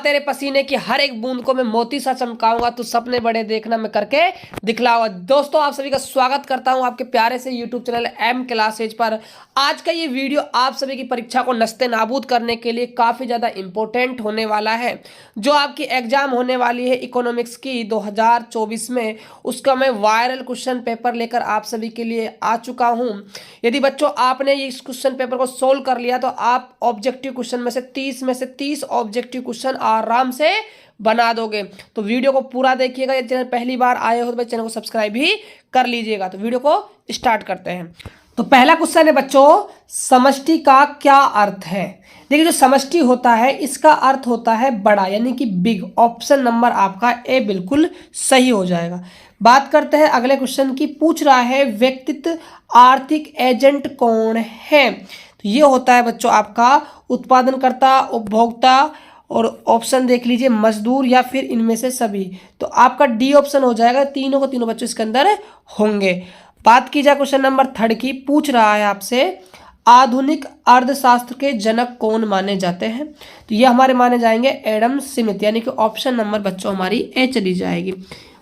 तेरे पसीने की हर एक बूंद को मैं मोती सा चमकाऊंगा, तू सपने बड़े देखना मैं करके दिखलाऊंगा। दोस्तों आप सभी का स्वागत करता हूं आपके प्यारे से यूट्यूब चैनल एम क्लासेज पर। आज का ये वीडियो आप सभी की परीक्षा को नस्ते नाबूद करने के लिए काफ़ी ज़्यादा इंपॉर्टेंट होने वाला है। जो आपकी एग्जाम होने वाली है इकोनॉमिक्स की 2024 में, उसका मैं वायरल क्वेश्चन पेपर लेकर आप सभी के लिए आ चुका हूँ। यदि बच्चों आपने इस क्वेश्चन पेपर को सोल्व कर लिया तो आप ऑब्जेक्टिव क्वेश्चन में से 30 ऑब्जेक्टिव क्वेश्चन आराम से बना दोगे। तो वीडियो को पूरा देखिएगा। यदि चैनल पहली बार आए हो तो भाई चैनल को सब्सक्राइब भी कर लीजिएगा। तो वीडियो को स्टार्ट करते हैं। तो पहला क्वेश्चन है बच्चों, समष्टि का क्या अर्थ है। देखिए जो समष्टि होता है इसका अर्थ होता है बड़ा, यानी कि बिग। ऑप्शन नंबर आपका ए बिल्कुल सही हो जाएगा। बात करते हैं अगले क्वेश्चन की। पूछ रहा है व्यक्तित्व आर्थिक एजेंट कौन है। तो ये होता है बच्चों आपका उत्पादनकर्ता, उपभोक्ता, और ऑप्शन देख लीजिए मजदूर या फिर इनमें से सभी। तो आपका डी ऑप्शन हो जाएगा। तीनों को तीनों बच्चों इसके अंदर होंगे। बात की जाए क्वेश्चन नंबर 3 की। पूछ रहा है आपसे आधुनिक अर्थशास्त्र के जनक कौन माने जाते हैं। तो ये हमारे माने जाएंगे एडम स्मिथ, यानी कि ऑप्शन नंबर बच्चों हमारी ए चली जाएगी।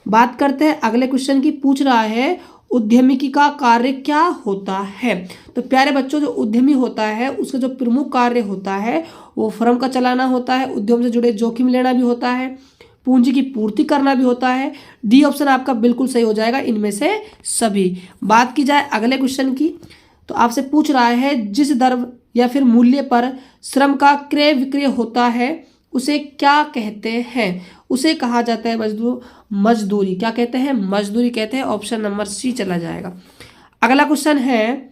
बात करते हैं अगले क्वेश्चन की। पूछ रहा है उद्यमिकी का कार्य क्या होता है। तो प्यारे बच्चों जो उद्यमी होता है उसका जो प्रमुख कार्य होता है वो फर्म का चलाना होता है, उद्यम से जुड़े जोखिम लेना भी होता है, पूंजी की पूर्ति करना भी होता है। डी ऑप्शन आपका बिल्कुल सही हो जाएगा इनमें से सभी। बात की जाए अगले क्वेश्चन की। तो आपसे पूछ रहा है जिस दर या फिर मूल्य पर श्रम का क्रय विक्रय होता है उसे क्या कहते हैं। उसे कहा जाता है मजदूरी। क्या कहते हैं? मजदूरी कहते हैं। ऑप्शन नंबर सी चला जाएगा। अगला क्वेश्चन है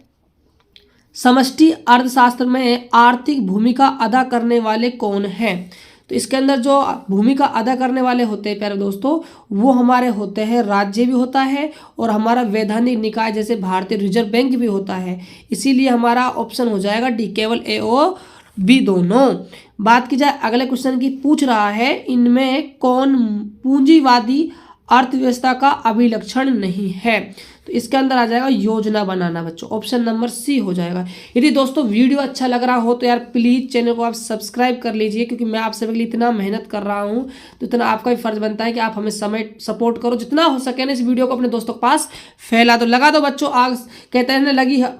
समष्टि अर्थशास्त्र में आर्थिक भूमिका अदा करने वाले कौन हैं। तो इसके अंदर जो भूमिका अदा करने वाले होते हैं प्यारे दोस्तों वो हमारे होते हैं राज्य भी होता है और हमारा वैधानिक निकाय जैसे भारतीय रिजर्व बैंक भी होता है। इसीलिए हमारा ऑप्शन हो जाएगा डी, केवल ए और बी दोनों। बात की जाए अगले क्वेश्चन की। पूछ रहा है इनमें कौन पूंजीवादी अर्थव्यवस्था का अभिलक्षण नहीं है। तो इसके अंदर आ जाएगा योजना बनाना बच्चों। ऑप्शन नंबर सी हो जाएगा। यदि दोस्तों वीडियो अच्छा लग रहा हो तो यार प्लीज चैनल को आप सब्सक्राइब कर लीजिए, क्योंकि मैं आप सभी के लिए इतना मेहनत कर रहा हूं तो इतना आपका भी फर्ज बनता है कि आप हमें सपोर्ट करो। जितना हो सके ना इस वीडियो को अपने दोस्तों के पास फैला दो। लगा दो बच्चों आग, कहते हैं ना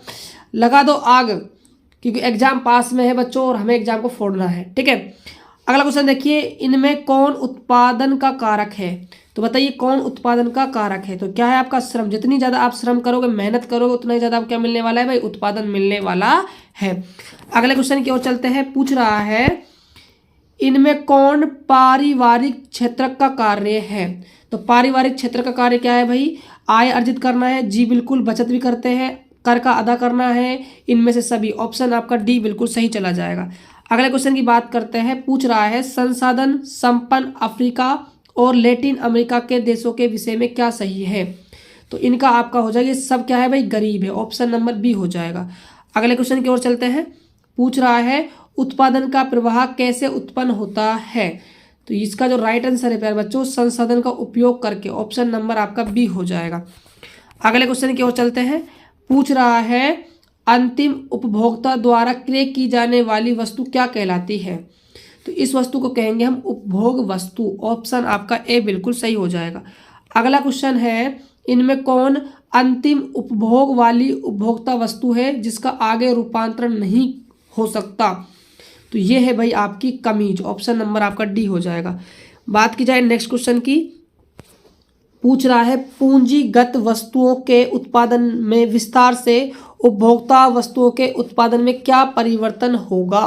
लगा दो आग, क्योंकि एग्जाम पास में है बच्चों और हमें एग्जाम को फोड़ना है। ठीक है, अगला क्वेश्चन देखिए। इनमें कौन उत्पादन का कारक है। तो बताइए कौन उत्पादन का कारक है। तो क्या है आपका श्रम। जितनी ज़्यादा आप श्रम करोगे, मेहनत करोगे, उतना ही ज़्यादा आप क्या मिलने वाला है भाई, उत्पादन मिलने वाला है। अगले क्वेश्चन की ओर चलते हैं। पूछ रहा है इनमें कौन पारिवारिक क्षेत्र का कार्य है। तो पारिवारिक क्षेत्र का कार्य क्या है भाई, आय अर्जित करना है। जी बिल्कुल, बचत भी करते हैं, कर का अदा करना है। इनमें से सभी। ऑप्शन आपका डी बिल्कुल सही चला जाएगा। अगले क्वेश्चन की बात करते हैं। पूछ रहा है संसाधन संपन्न अफ्रीका और लैटिन अमेरिका के देशों के विषय में क्या सही है। तो इनका आपका हो जाएगा सब क्या है भाई, गरीब है। ऑप्शन नंबर बी हो जाएगा। अगले क्वेश्चन की ओर चलते हैं। पूछ रहा है उत्पादन का प्रवाह कैसे उत्पन्न होता है। तो इसका जो राइट आंसर है प्यारे बच्चों, संसाधन का उपयोग करके। ऑप्शन नंबर आपका बी हो जाएगा। अगले क्वेश्चन की ओर चलते हैं। पूछ रहा है अंतिम उपभोक्ता द्वारा क्रय की जाने वाली वस्तु क्या कहलाती है। तो इस वस्तु को कहेंगे हम उपभोग वस्तु। ऑप्शन आपका ए बिल्कुल सही हो जाएगा। अगला क्वेश्चन है इनमें कौन अंतिम उपभोग वाली उपभोक्ता वस्तु है जिसका आगे रूपांतरण नहीं हो सकता। तो ये है भाई आपकी कमीज। ऑप्शन नंबर आपका डी हो जाएगा। बात की जाए नेक्स्ट क्वेश्चन की। पूछ रहा है पूंजीगत वस्तुओं के उत्पादन में विस्तार से उपभोक्ता वस्तुओं के उत्पादन में क्या परिवर्तन होगा।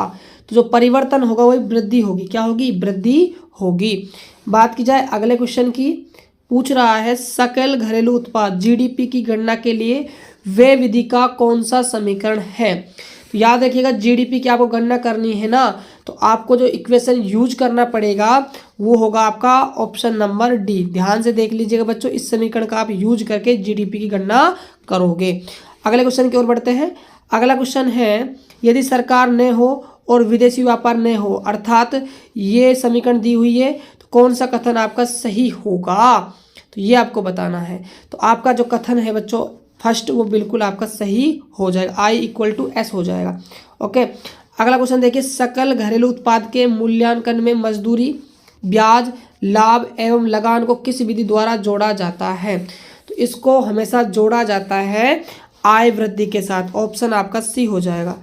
तो जो परिवर्तन होगा वही वृद्धि होगी। क्या होगी? वृद्धि होगी। बात की जाए अगले क्वेश्चन की। पूछ रहा है सकल घरेलू उत्पाद जीडीपी की गणना के लिए व्यय विधि का कौन सा समीकरण है। तो याद रखिएगा जीडीपी की आपको गणना करनी है ना, तो आपको जो इक्वेशन यूज करना पड़ेगा वो होगा आपका ऑप्शन नंबर डी। ध्यान से देख लीजिएगा बच्चों, इस समीकरण का आप यूज करके जीडीपी की गणना करोगे। अगले क्वेश्चन की ओर बढ़ते हैं। अगला क्वेश्चन है यदि सरकार न हो और विदेशी व्यापार न हो, अर्थात ये समीकरण दी हुई है, तो कौन सा कथन आपका सही होगा। तो ये आपको बताना है। तो आपका जो कथन है बच्चों फर्स्ट वो बिल्कुल आपका सही हो जाएगा। I=S हो जाएगा। ओके, अगला क्वेश्चन देखिए। सकल घरेलू उत्पाद के मूल्यांकन में मजदूरी ब्याज, लाभ एवं लगान को किस विधि द्वारा जोड़ा जाता है? तो इसको हमेशा जोड़ा जाता है आय वृद्धि के साथ। ऑप्शन आपका सी हो जाएगा।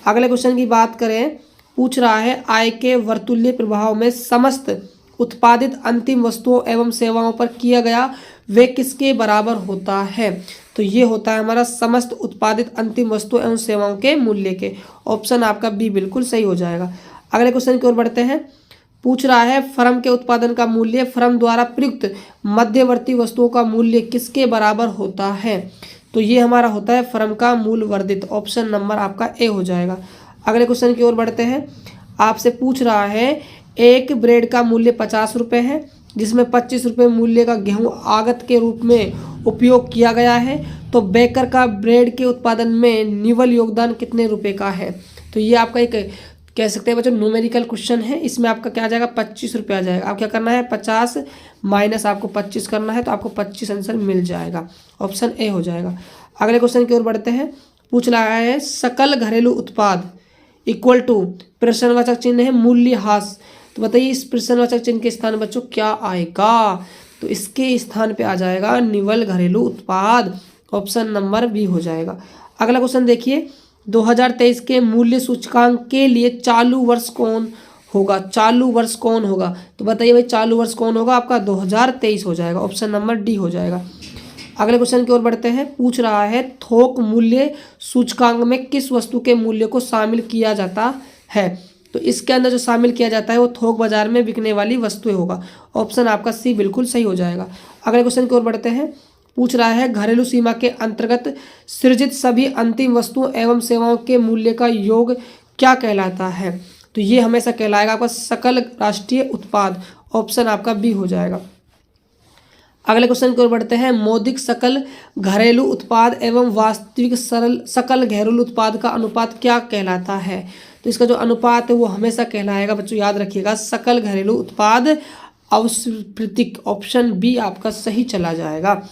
अगले क्वेश्चन की बात करें, पूछ रहा है आय के वर्तुल्य प्रभाव में समस्त उत्पादित अंतिम वस्तुओं एवं सेवाओं पर किया गया वे किसके बराबर होता है? तो ये होता है हमारा समस्त उत्पादित अंतिम वस्तुओं एवं सेवाओं के मूल्य के। ऑप्शन आपका बी बिल्कुल सही हो जाएगा। अगले क्वेश्चन की ओर बढ़ते हैं, पूछ रहा है फर्म के उत्पादन का मूल्य फर्म द्वारा प्रयुक्त मध्यवर्ती वस्तुओं का मूल्य किसके बराबर होता है? तो ये हमारा होता है फर्म का मूल वर्धित। ऑप्शन नंबर आपका ए हो जाएगा। अगले क्वेश्चन की ओर बढ़ते हैं, आपसे पूछ रहा है एक ब्रेड का मूल्य 50 रुपये है, जिसमें 25 रुपये मूल्य का गेहूं आगत के रूप में उपयोग किया गया है, तो बेकर का ब्रेड के उत्पादन में निवल योगदान कितने रुपए का है? तो ये आपका एक कह सकते हैं बच्चों न्यूमेरिकल क्वेश्चन है। इसमें आपका क्या आ जाएगा, 25 रुपये आ जाएगा। आप क्या करना है, 50 माइनस आपको 25 करना है, तो आपको 25 आंसर मिल जाएगा। ऑप्शन ए हो जाएगा। अगले क्वेश्चन की ओर बढ़ते हैं, पूछ रहा है सकल घरेलू उत्पाद इक्वल टू प्रश्नवाचक चिन्ह है मूल्यह्रास। तो बताइए इस प्रश्नवाचक चिन्ह के स्थान बच्चों क्या आएगा? तो इसके स्थान पे आ जाएगा निवल घरेलू उत्पाद। ऑप्शन नंबर बी हो जाएगा। अगला क्वेश्चन देखिए, 2023 के मूल्य सूचकांक के लिए चालू वर्ष कौन होगा? चालू वर्ष कौन होगा? तो बताइए भाई चालू वर्ष कौन होगा? आपका 2023 हो जाएगा। ऑप्शन नंबर डी हो जाएगा। अगले क्वेश्चन की ओर बढ़ते हैं, पूछ रहा है थोक मूल्य सूचकांक में किस वस्तु के मूल्य को शामिल किया जाता है? तो इसके अंदर जो शामिल किया जाता है वो थोक बाजार में बिकने वाली वस्तुएं होगा। ऑप्शन आपका सी बिल्कुल सही हो जाएगा। अगले क्वेश्चन की ओर बढ़ते हैं, पूछ रहा है घरेलू सीमा के अंतर्गत सृजित सभी अंतिम वस्तुओं एवं सेवाओं के मूल्य का योग क्या कहलाता है? तो ये हमेशा कहलाएगा आपका सकल राष्ट्रीय उत्पाद। ऑप्शन आपका बी हो जाएगा। अगले क्वेश्चन की ओर बढ़ते हैं, मौद्रिक सकल घरेलू उत्पाद एवं वास्तविक सकल घरेलू उत्पाद का अनुपात क्या कहलाता है? तो इसका जो अनुपात है वो हमेशा कहलाएगा बच्चों, याद रखिएगा, सकल घरेलू उत्पाद अवस्फीतिक। ऑप्शन बी आपका सही चला जाएगा।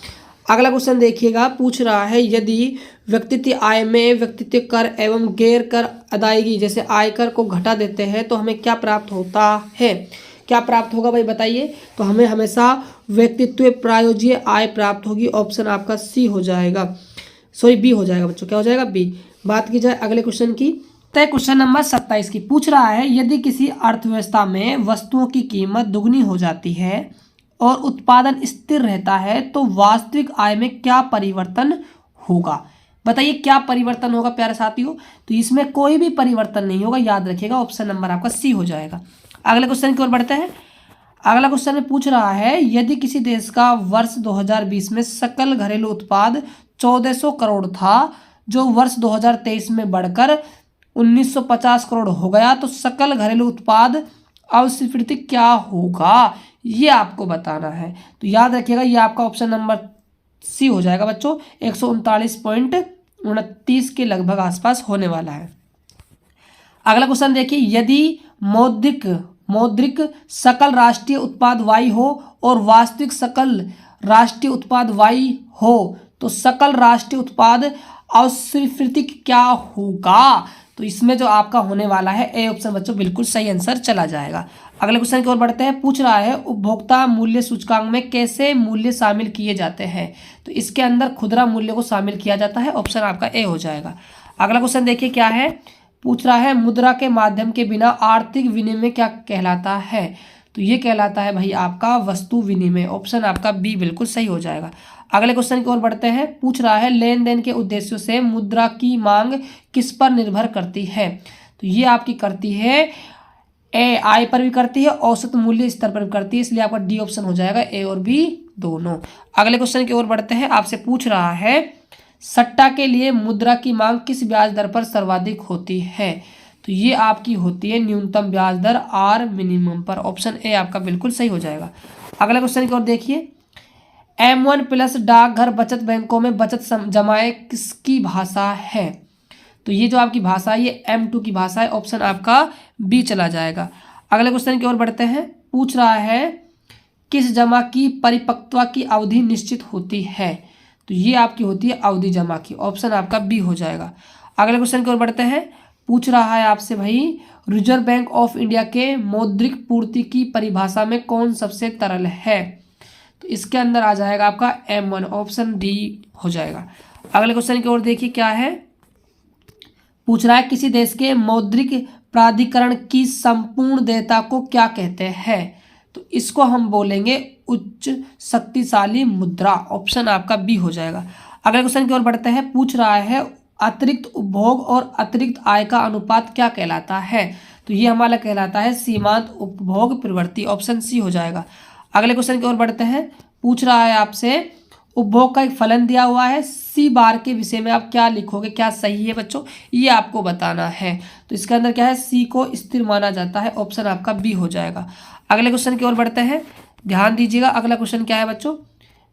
अगला क्वेश्चन देखिएगा, पूछ रहा है यदि व्यक्तिगत आय में व्यक्तिगत कर एवं गैर कर अदायगी जैसे आयकर को घटा देते हैं तो हमें क्या प्राप्त होता है? क्या प्राप्त होगा भाई बताइए? तो हमें हमेशा व्यक्तित्व प्रायोज्य आय प्राप्त होगी। ऑप्शन आपका सी हो जाएगा, सॉरी बी हो जाएगा बच्चों। क्या हो जाएगा? बी। बात की जाए अगले क्वेश्चन की, तय क्वेश्चन नंबर 27 की, पूछ रहा है यदि किसी अर्थव्यवस्था में वस्तुओं की कीमत दुगनी हो जाती है और उत्पादन स्थिर रहता है तो वास्तविक आय में क्या परिवर्तन होगा? बताइए क्या परिवर्तन होगा प्यारे साथियों? तो इसमें कोई भी परिवर्तन नहीं होगा, याद रखिएगा। ऑप्शन नंबर आपका सी हो जाएगा। अगले क्वेश्चन की ओर बढ़ते हैं। अगला क्वेश्चन में पूछ रहा है यदि किसी देश का वर्ष 2020 में सकल घरेलू उत्पाद 1400 करोड़ था, जो वर्ष 2023 में बढ़कर 1950 करोड़ हो गया, तो सकल घरेलू उत्पाद अवस्फीति क्या होगा? ये आपको बताना है। तो याद रखिएगा ये आपका ऑप्शन नंबर सी हो जाएगा बच्चों। 139.29 के लगभग आसपास होने वाला है। अगला क्वेश्चन देखिए, यदि मौद्रिक सकल राष्ट्रीय उत्पाद वाई हो और वास्तविक सकल राष्ट्रीय उत्पाद वाई हो तो सकल राष्ट्रीय उत्पाद अवस्फीति क्या होगा? तो इसमें जो आपका होने वाला है ए ऑप्शन बच्चों बिल्कुल सही आंसर चला जाएगा। अगले क्वेश्चन की ओर बढ़ते हैं, पूछ रहा है उपभोक्ता मूल्य सूचकांक में कैसे मूल्य शामिल किए जाते हैं? तो इसके अंदर खुदरा मूल्य को शामिल किया जाता है। ऑप्शन आपका ए हो जाएगा। अगला क्वेश्चन देखिए क्या है, पूछ रहा है मुद्रा के माध्यम के बिना आर्थिक विनिमय क्या कहलाता है? तो ये कहलाता है भाई आपका वस्तु विनिमय। ऑप्शन आपका बी बिल्कुल सही हो जाएगा। अगले क्वेश्चन की ओर बढ़ते हैं, पूछ रहा है लेन देन के उद्देश्यों से मुद्रा की मांग किस पर निर्भर करती है? तो ये आपकी करती है ए आय पर भी करती है, औसत मूल्य स्तर पर भी करती है, इसलिए आपका डी ऑप्शन हो जाएगा, ए और बी दोनों। अगले क्वेश्चन की ओर बढ़ते हैं, आपसे पूछ रहा है सट्टा के लिए मुद्रा की मांग किस ब्याज दर पर सर्वाधिक होती है? तो ये आपकी होती है न्यूनतम ब्याज दर आर मिनिमम पर। ऑप्शन ए आपका बिल्कुल सही हो जाएगा। अगले क्वेश्चन की ओर देखिए, M1 प्लस डाकघर बचत बैंकों में बचत जमाए किसकी भाषा है? तो ये जो आपकी भाषा है ये M2 की भाषा है। ऑप्शन आपका बी चला जाएगा। अगले क्वेश्चन की ओर बढ़ते हैं, पूछ रहा है किस जमा की परिपक्वता की अवधि निश्चित होती है? तो ये आपकी होती है अवधि जमा की। ऑप्शन आपका बी हो जाएगा। अगले क्वेश्चन की ओर बढ़ते हैं, पूछ रहा है आपसे भाई रिजर्व बैंक ऑफ इंडिया के मौद्रिक पूर्ति की परिभाषा में कौन सबसे तरल है? तो इसके अंदर आ जाएगा आपका M1, ऑप्शन डी हो जाएगा। अगले क्वेश्चन की ओर देखिए क्या है, पूछ रहा है किसी देश के मौद्रिक प्राधिकरण की संपूर्ण देयता को क्या कहते हैं? तो इसको हम बोलेंगे उच्च शक्तिशाली मुद्रा, ऑप्शन आपका बी हो जाएगा। अगले क्वेश्चन की ओर बढ़ते हैं, पूछ रहा है अतिरिक्त उपभोग और अतिरिक्त आय का अनुपात क्या कहलाता है? तो ये हमारा कहलाता है सीमांत उपभोग प्रवृत्ति, ऑप्शन सी हो जाएगा। अगले क्वेश्चन की ओर बढ़ते हैं, पूछ रहा है आपसे उपभोग का एक फलन दिया हुआ है, सी बार के विषय में आप क्या लिखोगे, क्या सही है बच्चों, ये आपको बताना है। तो इसके अंदर क्या है, सी को स्थिर माना जाता है, ऑप्शन आपका बी हो जाएगा। अगले क्वेश्चन की ओर बढ़ते हैं, ध्यान दीजिएगा। अगला क्वेश्चन क्या है बच्चों,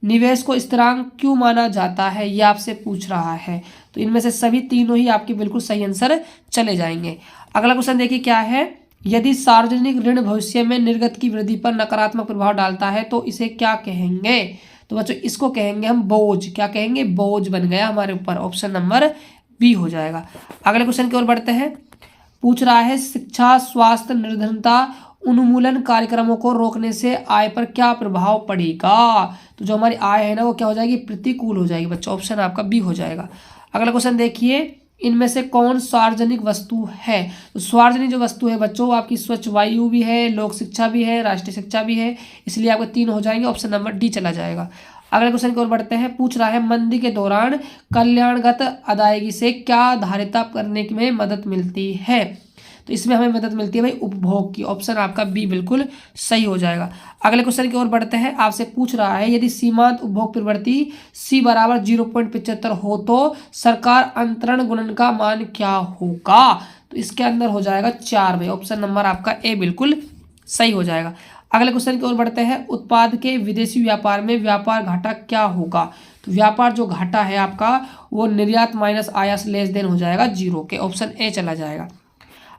निवेश को स्थिरांक क्यों माना जाता है, ये आपसे पूछ रहा है। तो इनमें से सभी तीनों ही आपके बिल्कुल सही आंसर चले जाएंगे। अगला क्वेश्चन देखिए क्या है, यदि सार्वजनिक ऋण भविष्य में निर्गत की वृद्धि पर नकारात्मक प्रभाव डालता है तो इसे क्या कहेंगे? तो बच्चों इसको कहेंगे हम बोझ, क्या कहेंगे, बोझ बन गया हमारे ऊपर, ऑप्शन नंबर बी हो जाएगा। अगले क्वेश्चन की ओर बढ़ते हैं, पूछ रहा है शिक्षा, स्वास्थ्य, निर्धनता उन्मूलन कार्यक्रमों को रोकने से आय पर क्या प्रभाव पड़ेगा? तो जो हमारी आय है ना वो क्या हो जाएगी, प्रतिकूल हो जाएगी बच्चों, ऑप्शन आपका बी हो जाएगा। अगला क्वेश्चन देखिए, इनमें से कौन सार्वजनिक वस्तु है? तो सार्वजनिक जो वस्तु है बच्चों, आपकी स्वच्छ वायु भी है, लोक शिक्षा भी है, राष्ट्रीय शिक्षा भी है, इसलिए आपको 3 हो जाएंगे, ऑप्शन नंबर डी चला जाएगा। अगले क्वेश्चन की ओर बढ़ते हैं, पूछ रहा है मंदी के दौरान कल्याणगत अदायगी से क्या धारिता करने में मदद मिलती है? तो इसमें हमें मदद मिलती है भाई उपभोग की, ऑप्शन आपका बी बिल्कुल सही हो जाएगा। अगले क्वेश्चन की ओर बढ़ते हैं, आपसे पूछ रहा है यदि सीमांत उपभोग प्रवृत्ति सी बराबर 0.75 हो तो सरकार अंतरण गुणन का मान क्या होगा? तो इसके अंदर हो जाएगा 4 भाई, ऑप्शन नंबर आपका ए बिल्कुल सही हो जाएगा। अगले क्वेश्चन की ओर बढ़ते हैं, उत्पाद के विदेशी व्यापार में व्यापार घाटा क्या होगा? तो व्यापार जो घाटा है आपका वो निर्यात माइनस आयात लेस देन हो जाएगा 0 के, ऑप्शन ए चला जाएगा।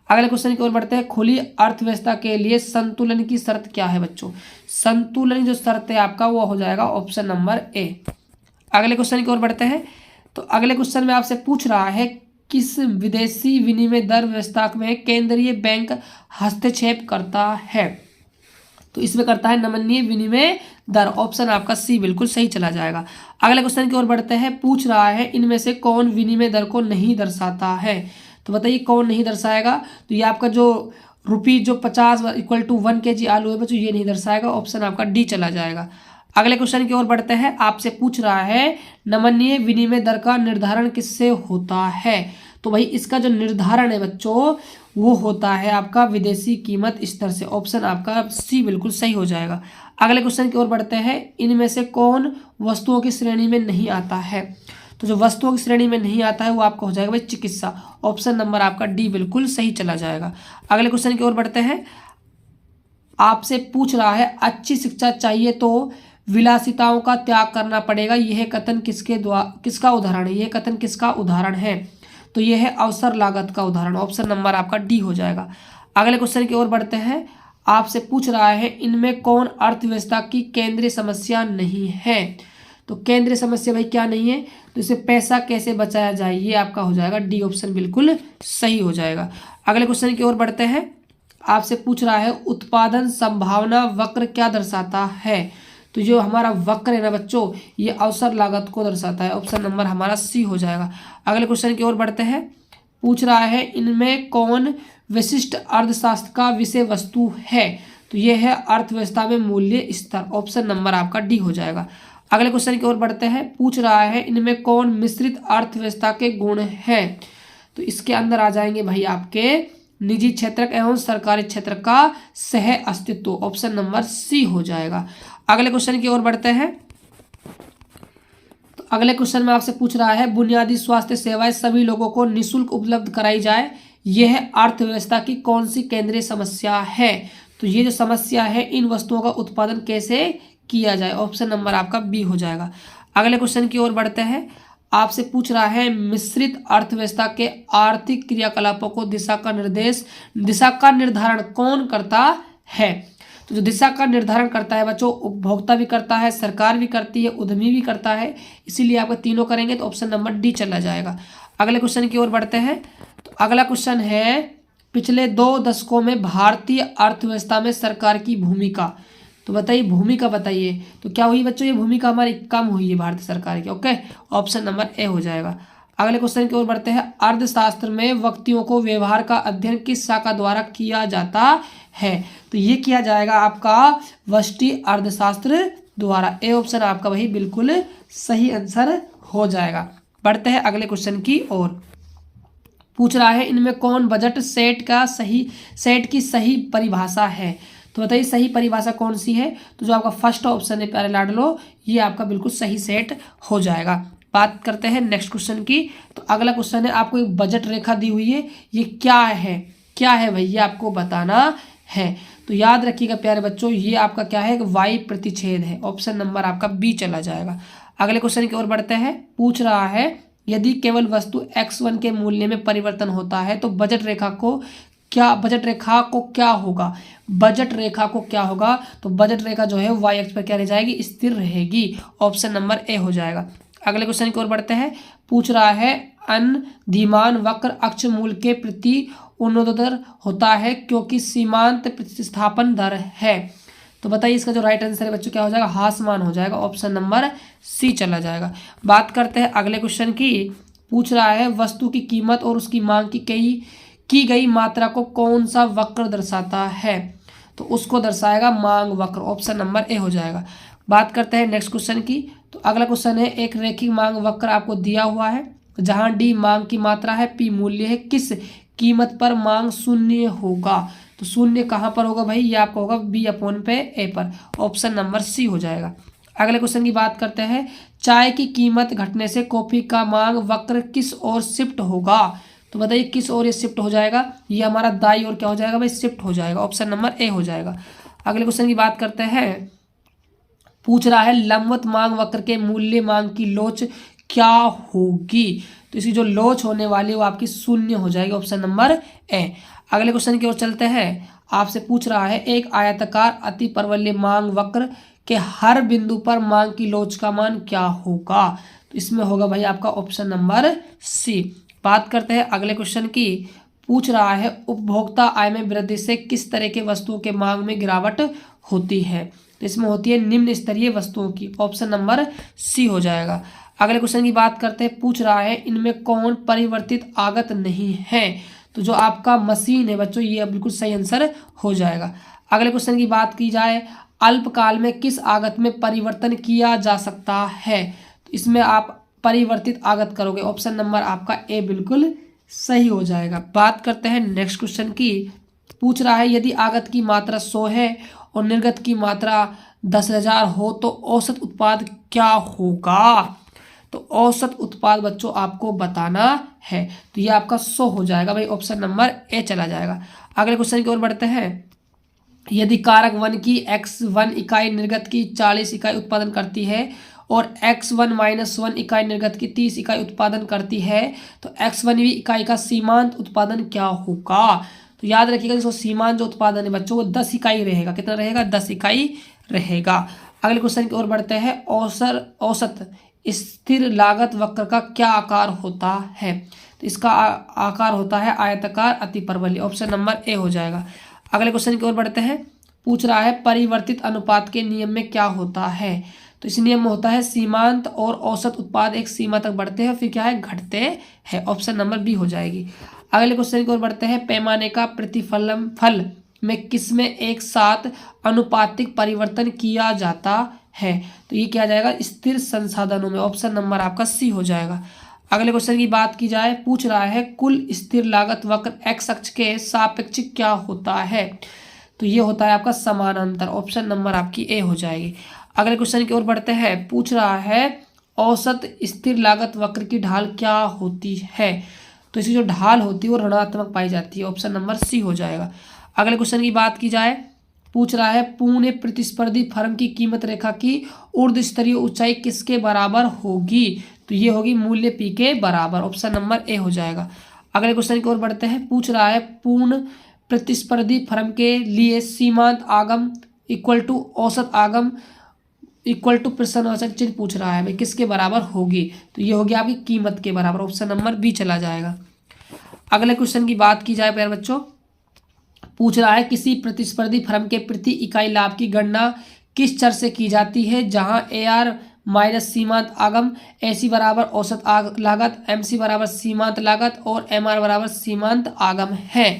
अगले क्वेश्चन की ओर बढ़ते हैं, खुली अर्थव्यवस्था के लिए संतुलन की शर्त क्या है बच्चों? संतुलन जो शर्त है आपका वो हो जाएगा ऑप्शन नंबर ए। अगले क्वेश्चन की ओर बढ़ते हैं, तो अगले क्वेश्चन में आपसे पूछ रहा है किस विदेशी विनिमय दर व्यवस्था में केंद्रीय बैंक हस्तक्षेप करता है? तो इसमें करता है नमनीय विनिमय दर, ऑप्शन आपका सी बिल्कुल सही चला जाएगा। अगले क्वेश्चन की ओर बढ़ते हैं, पूछ रहा है इनमें से कौन विनिमय दर को नहीं दर्शाता है? तो बताइए कौन नहीं दर्शाएगा? तो ये आपका जो रुपीज जो 50 = 1 kg आलू है बच्चों, ये नहीं दर्शाएगा, ऑप्शन आपका डी चला जाएगा। अगले क्वेश्चन की ओर बढ़ते हैं, आपसे पूछ रहा है नमनीय विनिमय दर का निर्धारण किससे होता है? तो भाई इसका जो निर्धारण है बच्चों वो होता है आपका विदेशी कीमत स्तर से, ऑप्शन आपका सी बिल्कुल सही हो जाएगा। अगले क्वेश्चन की ओर बढ़ते हैं, इनमें से कौन वस्तुओं की श्रेणी में नहीं आता है? तो जो वस्तुओं की श्रेणी में नहीं आता है वो आपका हो जाएगा भाई चिकित्सा, ऑप्शन नंबर आपका डी बिल्कुल सही चला जाएगा। अगले क्वेश्चन की ओर बढ़ते हैं, आपसे पूछ रहा है अच्छी शिक्षा चाहिए तो विलासिताओं का त्याग करना पड़ेगा, यह कथन किसका उदाहरण है? यह कथन किसका उदाहरण है? तो यह है अवसर लागत का उदाहरण, ऑप्शन नंबर आपका डी हो जाएगा। अगले क्वेश्चन की ओर बढ़ते हैं, आपसे पूछ रहा है इनमें कौन अर्थव्यवस्था की केंद्रीय समस्या नहीं है? तो केंद्रीय समस्या भाई क्या नहीं है? तो इसे पैसा कैसे बचाया जाए, ये आपका हो जाएगा डी, ऑप्शन बिल्कुल सही हो जाएगा। अगले क्वेश्चन की ओर बढ़ते हैं, आपसे पूछ रहा है उत्पादन संभावना वक्र क्या दर्शाता है? तो जो हमारा वक्र है ना बच्चों ये अवसर लागत को दर्शाता है, ऑप्शन नंबर हमारा सी हो जाएगा। अगले क्वेश्चन की ओर बढ़ते हैं, पूछ रहा है इनमें कौन विशिष्ट अर्थशास्त्र का विषय वस्तु है? तो यह है अर्थव्यवस्था में मूल्य स्तर, ऑप्शन नंबर आपका डी हो जाएगा। अगले क्वेश्चन की ओर बढ़ते हैं, पूछ रहा है इनमें कौन मिश्रित अर्थव्यवस्था के गुण हैं? तो इसके अंदर आ जाएंगे भाई आपके निजी क्षेत्र एवं सरकारी क्षेत्र का सह अस्तित्व, ऑप्शन नंबर सी हो जाएगा। अगले क्वेश्चन की ओर बढ़ते हैं, तो अगले क्वेश्चन में आपसे पूछ रहा है बुनियादी स्वास्थ्य सेवाएं सभी लोगों को निःशुल्क उपलब्ध कराई जाए, यह अर्थव्यवस्था की कौन सी केंद्रीय समस्या है? तो ये जो समस्या है इन वस्तुओं का उत्पादन कैसे किया जाए, ऑप्शन नंबर आपका बी हो जाएगा। अगले क्वेश्चन की ओर बढ़ते हैं, आपसे पूछ रहा है मिश्रित अर्थव्यवस्था के आर्थिक क्रियाकलापों को दिशा का निर्धारण कौन करता है? तो जो दिशा का निर्धारण करता है बच्चों उपभोक्ता भी करता है, सरकार भी करती है, उद्यमी भी करता है, इसीलिए आपका तीनों करेंगे तो ऑप्शन नंबर डी चला जाएगा। अगले क्वेश्चन की ओर बढ़ते हैं। तो अगला क्वेश्चन है, पिछले 2 दशकों में भारतीय अर्थव्यवस्था में सरकार की भूमिका। तो बताइए, भूमिका बताइए। तो क्या हुई बच्चों, ये भूमिका हमारी कम हुई है भारतीय सरकार की। ओके, ऑप्शन नंबर ए हो जाएगा। अगले क्वेश्चन की ओर बढ़ते हैं। अर्थशास्त्र में व्यक्तियों को व्यवहार का अध्ययन किस शाखा द्वारा किया जाता है। तो ये किया जाएगा आपका व्यष्टि अर्थशास्त्र द्वारा। ए ऑप्शन आपका वही बिल्कुल सही आंसर हो जाएगा। बढ़ते हैं अगले क्वेश्चन की ओर। पूछ रहा है, इनमें कौन बजट सेट की सही परिभाषा है। तो बताइए सही परिभाषा कौन सी है। तो जो आपका फर्स्ट ऑप्शन है प्यारे लाडलो, ये आपका बिल्कुल सही सेट हो जाएगा। बात करते हैं नेक्स्ट क्वेश्चन की। तो अगला क्वेश्चन है, आपको एक बजट रेखा दी हुई है, ये क्या है भाई, ये आपको बताना है। तो याद रखिएगा प्यारे बच्चों, ये आपका क्या है, वाई प्रतिच्छेद है। ऑप्शन नंबर आपका बी चला जाएगा। अगले क्वेश्चन की ओर बढ़ते हैं। पूछ रहा है, यदि केवल वस्तु x1 के मूल्य में परिवर्तन होता है तो बजट रेखा को क्या होगा। बजट रेखा को क्या होगा। तो बजट रेखा जो है y अक्ष पर क्या रह जाएगी, स्थिर रहेगी। ऑप्शन नंबर ए हो जाएगा। अगले क्वेश्चन की ओर बढ़ते हैं। पूछ रहा है, अनधीमान वक्र अक्ष मूल के प्रति ऊर्ध्वाधर होता है क्योंकि सीमांत प्रतिस्थापन दर है। तो बताइए इसका जो राइट आंसर है बच्चों क्या हो जाएगा, ह्रासमान हो जाएगा। ऑप्शन नंबर सी चला जाएगा। बात करते हैं अगले क्वेश्चन की। पूछ रहा है, वस्तु की कीमत और उसकी मांग की गई मात्रा को कौन सा वक्र दर्शाता है। तो उसको दर्शाएगा मांग वक्र। ऑप्शन नंबर ए हो जाएगा। बात करते हैं नेक्स्ट क्वेश्चन की। तो अगला क्वेश्चन है, एक रैखिक मांग वक्र आपको दिया हुआ है जहां डी मांग की मात्रा है, पी मूल्य है, किस कीमत पर मांग शून्य होगा। तो शून्य कहाँ पर होगा भाई, ये आपका होगा बी अपॉन पे ए पर। ऑप्शन नंबर सी हो जाएगा। अगले क्वेश्चन की बात करते हैं। चाय की कीमत घटने से कॉफी का मांग वक्र किस ओर शिफ्ट होगा। तो बताइए किस ओर ये शिफ्ट हो जाएगा, ये हमारा दाई ओर क्या हो जाएगा भाई, शिफ्ट हो जाएगा। ऑप्शन नंबर ए हो जाएगा। अगले क्वेश्चन की बात करते हैं। पूछ रहा है, लंबवत मांग वक्र के मूल्य मांग की लोच क्या होगी। तो इसकी जो लोच होने वाली है वो आपकी शून्य हो जाएगी। Option number A. अगले क्वेश्चन की ओर चलते हैं। आपसे पूछ रहा है, एक आयताकार अतिपरवलय मांग वक्र के हर बिंदु पर मांग की लोच का मान क्या होगा। तो इसमें होगा भाई आपका ऑप्शन नंबर सी। बात करते हैं अगले क्वेश्चन की। पूछ रहा है, उपभोक्ता आय में वृद्धि से किस तरह के वस्तुओं के मांग में गिरावट होती है। तो इसमें होती है निम्न स्तरीय वस्तुओं की। ऑप्शन नंबर सी हो जाएगा। अगले क्वेश्चन की बात करते हैं। पूछ रहा है, इनमें कौन परिवर्तित आगत नहीं है। तो जो आपका मशीन है बच्चों, ये बिल्कुल सही आंसर हो जाएगा। अगले क्वेश्चन की बात की जाए, अल्पकाल में किस आगत में परिवर्तन किया जा सकता है। तो इसमें आप परिवर्तित आगत करोगे। ऑप्शन नंबर आपका ए बिल्कुल सही हो जाएगा। बात करते हैं नेक्स्ट क्वेश्चन की। पूछ रहा है, यदि आगत की मात्रा 100 है और निर्गत की मात्रा 10,000 हो तो औसत उत्पाद क्या होगा। तो औसत उत्पाद बच्चों आपको बताना है। तो ये आपका 100 हो जाएगा भाई। ऑप्शन नंबर ए चला जाएगा। अगले क्वेश्चन की ओर बढ़ते हैं। यदि कारक 1 की x1 इकाई निर्गत की 40 इकाई उत्पादन करती है और x1 - 1 इकाई निर्गत की 30 इकाई उत्पादन करती है तो x1वीं इकाई का सीमांत उत्पादन क्या होगा। तो याद रखिएगा, जिसको सीमांत जो उत्पादन है बच्चों वो 10 इकाई रहेगा। कितना रहेगा, 10 इकाई रहेगा। अगले क्वेश्चन की ओर बढ़ते हैं। औसत स्थिर लागत वक्र का क्या आकार होता है। तो इसका आकार होता है आयताकार अतिपरवलय। ऑप्शन नंबर ए हो जाएगा। अगले क्वेश्चन की ओर बढ़ते हैं। पूछ रहा है, परिवर्तित अनुपात के नियम में क्या होता है। तो इस नियम में होता है सीमांत और औसत उत्पाद एक सीमा तक बढ़ते हैं फिर क्या है, घटते हैं। ऑप्शन नंबर बी हो जाएगी। अगले क्वेश्चन की ओर बढ़ते हैं। पैमाने का प्रतिफलन फल में किसमें एक साथ अनुपातिक परिवर्तन किया जाता है। तो ये क्या जाएगा, स्थिर संसाधनों में। ऑप्शन नंबर आपका सी हो जाएगा। अगले क्वेश्चन की बात की जाए। पूछ रहा है, कुल स्थिर लागत वक्र एक्स अक्ष के सापेक्ष क्या होता है। तो ये होता है आपका समानांतर। ऑप्शन नंबर आपकी ए हो जाएगी। अगले क्वेश्चन की ओर बढ़ते हैं। पूछ रहा है, औसत स्थिर लागत वक्र की ढाल क्या होती है। तो इसकी जो ढाल होती है वो ऋणात्मक पाई जाती है। ऑप्शन नंबर सी हो जाएगा। अगले क्वेश्चन की बात की जाए। पूछ रहा है, पुणे प्रतिस्पर्धी फर्म की कीमत रेखा की ऊर्ध्व स्तरीय ऊंचाई किसके बराबर होगी। तो ये होगी मूल्य पी के बराबर। ऑप्शन नंबर ए हो जाएगा। अगले क्वेश्चन की ओर बढ़ते हैं। पूछ रहा है, पूर्ण प्रतिस्पर्धी फर्म के लिए सीमांत आगम इक्वल टू औसत आगम इक्वल टू प्रश्नवाचक चिन्ह पूछ रहा है भाई, किसके बराबर होगी, तो ये होगी आपकी कीमत के बराबर, ऑप्शन नंबर बी चला जाएगा। अगले क्वेश्चन की बात की जाए प्यारे बच्चों, पूछ रहा है किसी प्रतिस्पर्धी फर्म के प्रति इकाई लाभ की गणना किस चर से की जाती है, जहां AR माइनस सीमांत आगम, AC बराबर औसत लागत, MC बराबर सीमांत लागत और MR बराबर सीमांत आगम है।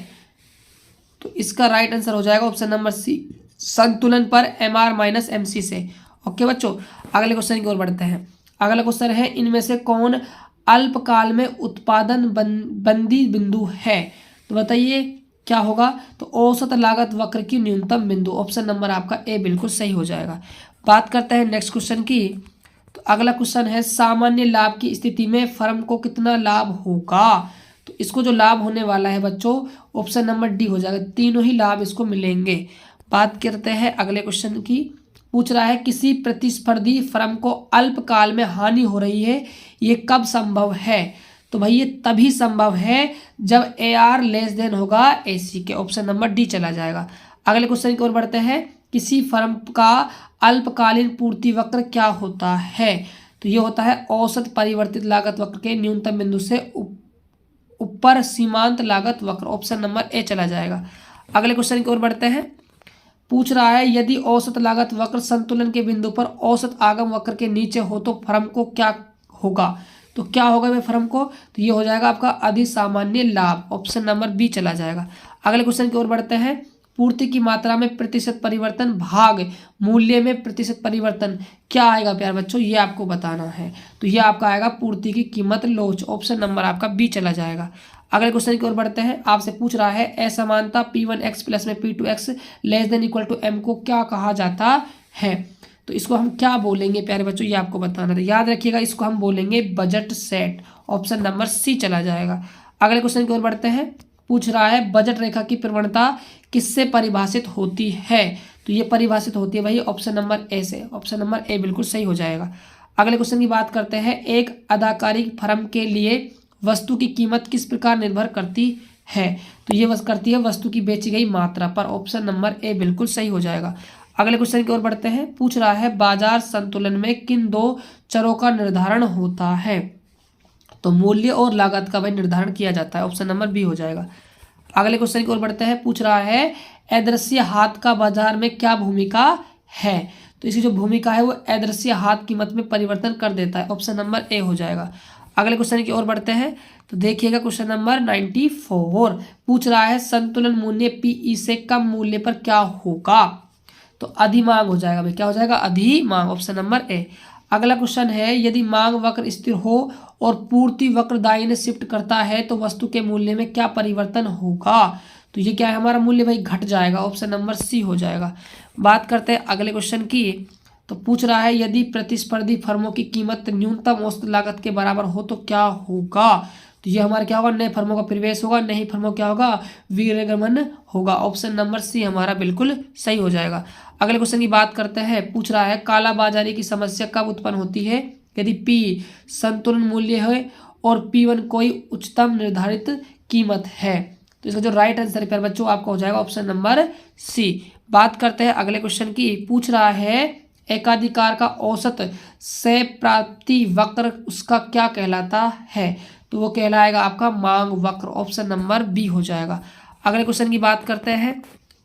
तो इसका राइट आंसर हो जाएगा ऑप्शन नंबर सी, संतुलन पर MR माइनस MC से। ओके बच्चों, अगले क्वेश्चन की ओर बढ़ते हैं। अगला क्वेश्चन है, इनमें से कौन अल्पकाल में उत्पादन बंदी बिंदु है, तो बताइए क्या होगा, तो औसत लागत वक्र की न्यूनतम बिंदु, ऑप्शन नंबर आपका ए बिल्कुल सही हो जाएगा। बात करते हैं नेक्स्ट क्वेश्चन की, तो अगला क्वेश्चन है, सामान्य लाभ की स्थिति में फर्म को कितना लाभ होगा, तो इसको जो लाभ होने वाला है बच्चों, ऑप्शन नंबर डी हो जाएगा, तीनों ही लाभ इसको मिलेंगे। बात करते हैं अगले क्वेश्चन की, पूछ रहा है किसी प्रतिस्पर्धी फर्म को अल्पकाल में हानि हो रही है, ये कब संभव है, तो भाई ये तभी संभव है जब AR लेस देन होगा AC के, ऑप्शन नंबर डी चला जाएगा। अगले क्वेश्चन की ओर बढ़ते हैं, किसी फर्म का अल्पकालीन पूर्ति वक्र क्या होता है, तो ये होता है औसत परिवर्तित लागत वक्र के न्यूनतम बिंदु से ऊपर सीमांत लागत वक्र, ऑप्शन नंबर ए चला जाएगा। अगले क्वेश्चन की ओर बढ़ते हैं, पूछ रहा है यदि औसत लागत वक्र संतुलन के बिंदु पर औसत आगम वक्र के नीचे हो तो फर्म को क्या होगा, तो क्या होगा भाई फर्म को, तो ये हो जाएगा आपका अधिसामान्य लाभ, ऑप्शन नंबर बी चला जाएगा। अगले क्वेश्चन की ओर बढ़ते हैं, पूर्ति की मात्रा में प्रतिशत परिवर्तन भाग मूल्य में प्रतिशत परिवर्तन क्या आएगा प्यारे बच्चों, ये आपको बताना है, तो ये आपका आएगा पूर्ति की कीमत लोच, ऑप्शन नंबर आपका बी चला जाएगा। अगले क्वेश्चन की ओर बढ़ते हैं, आपसे पूछ रहा है असमानता P1x प्लस में P2x less than equal to M को क्या कहा जाता है, तो इसको हम क्या बोलेंगे प्यारे बच्चों, ये आपको बताना है, याद रखिएगा इसको हम बोलेंगे budget set, option number C चला जाएगा। अगले क्वेश्चन की ओर बढ़ते हैं, पूछ रहा है बजट रेखा की प्रवणता किससे परिभाषित होती है, तो ये परिभाषित होती है भाई ऑप्शन नंबर ए से, ऑप्शन नंबर ए बिल्कुल सही हो जाएगा। अगले क्वेश्चन की बात करते हैं, एक अदाकारी फर्म के लिए वस्तु की कीमत किस प्रकार निर्भर करती है, तो ये करती है वस्तु की बेची गई मात्रा पर, ऑप्शन नंबर ए बिल्कुल सही हो जाएगा। अगले क्वेश्चन की ओर बढ़ते हैं, पूछ रहा है बाजार संतुलन में किन दो चरों का निर्धारण होता है, तो मूल्य और लागत का भाई निर्धारण किया जाता है, ऑप्शन नंबर बी हो जाएगा। अगले क्वेश्चन की ओर बढ़ते हैं, पूछ रहा है अदृश्य हाथ का बाजार में क्या भूमिका है, तो इसकी जो भूमिका है वो अदृश्य हाथ कीमत में परिवर्तन कर देता है, ऑप्शन नंबर ए हो जाएगा। अगले क्वेश्चन की ओर बढ़ते हैं, तो देखिएगा क्वेश्चन नंबर 94, पूछ रहा है संतुलन मूल्य PE से कम मूल्य पर क्या होगा, तो अधिमांग हो जाएगा भाई, क्या हो जाएगा अधिमांग, ऑप्शन नंबर ए। अगला क्वेश्चन है, यदि मांग वक्र स्थिर हो और पूर्ति वक्र दाईं शिफ्ट करता है तो वस्तु के मूल्य में क्या परिवर्तन होगा, तो ये क्या है हमारा मूल्य भाई घट जाएगा, ऑप्शन नंबर सी हो जाएगा। बात करते हैं अगले क्वेश्चन की, तो पूछ रहा है यदि प्रतिस्पर्धी फर्मों की कीमत न्यूनतम औसत लागत के बराबर हो तो क्या होगा, तो ये हमारा क्या होगा नए फर्मों का प्रवेश होगा, नई फर्मों क्या होगा विनिर्गमन होगा, ऑप्शन नंबर सी हमारा बिल्कुल सही हो जाएगा। अगले क्वेश्चन की बात करते हैं, पूछ रहा है काला बाजारी की समस्या कब उत्पन्न होती है, यदि P संतुलन मूल्य है और P1 कोई उच्चतम निर्धारित कीमत है, तो इसका जो राइट आंसर है बच्चों आपका हो जाएगा ऑप्शन नंबर सी। बात करते हैं अगले क्वेश्चन की, पूछ रहा है एकाधिकार का औसत से प्राप्ति वक्र उसका क्या कहलाता है, तो वो कहलाएगा आपका मांग वक्र, ऑप्शन नंबर बी हो जाएगा। अगले क्वेश्चन की बात करते हैं,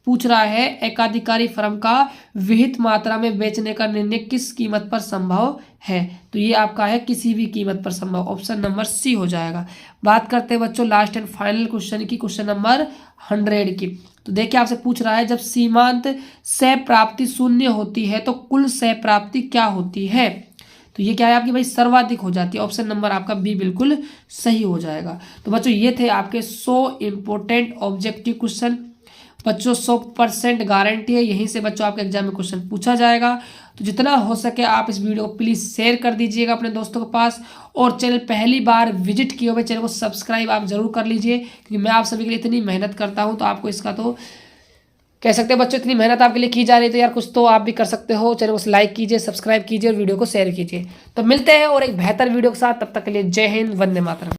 पूछ रहा है एकाधिकारी फर्म का विहित मात्रा में बेचने का निर्णय किस कीमत पर संभव है, तो ये आपका है किसी भी कीमत पर संभव, ऑप्शन नंबर सी हो जाएगा। बात करते हैं बच्चों लास्ट एंड फाइनल क्वेश्चन की, क्वेश्चन नंबर 100 की, तो देखिए आपसे पूछ रहा है जब सीमांत सह प्राप्ति शून्य होती है तो कुल सह प्राप्ति क्या होती है, तो ये क्या है आपकी भाई सर्वाधिक हो जाती है, ऑप्शन नंबर आपका बी बिल्कुल सही हो जाएगा। तो बच्चों ये थे आपके 100 इंपोर्टेंट ऑब्जेक्टिव क्वेश्चन, बच्चों 100% गारंटी है यहीं से बच्चों आपके एग्जाम में क्वेश्चन पूछा जाएगा, तो जितना हो सके आप इस वीडियो को प्लीज़ शेयर कर दीजिएगा अपने दोस्तों के पास, और चैनल पहली बार विजिट किए हुए चैनल को सब्सक्राइब आप जरूर कर लीजिए, क्योंकि मैं आप सभी के लिए इतनी मेहनत करता हूं, तो आपको इसका तो कह सकते हैं बच्चों इतनी मेहनत आपके लिए की जा रही है, तो यार कुछ तो आप भी कर सकते हो, चैनल को लाइक कीजिए, सब्सक्राइब कीजिए और वीडियो को शेयर कीजिए। तो मिलते हैं और एक बेहतर वीडियो के साथ, तब तक के लिए जय हिंद, वंदे मातरम।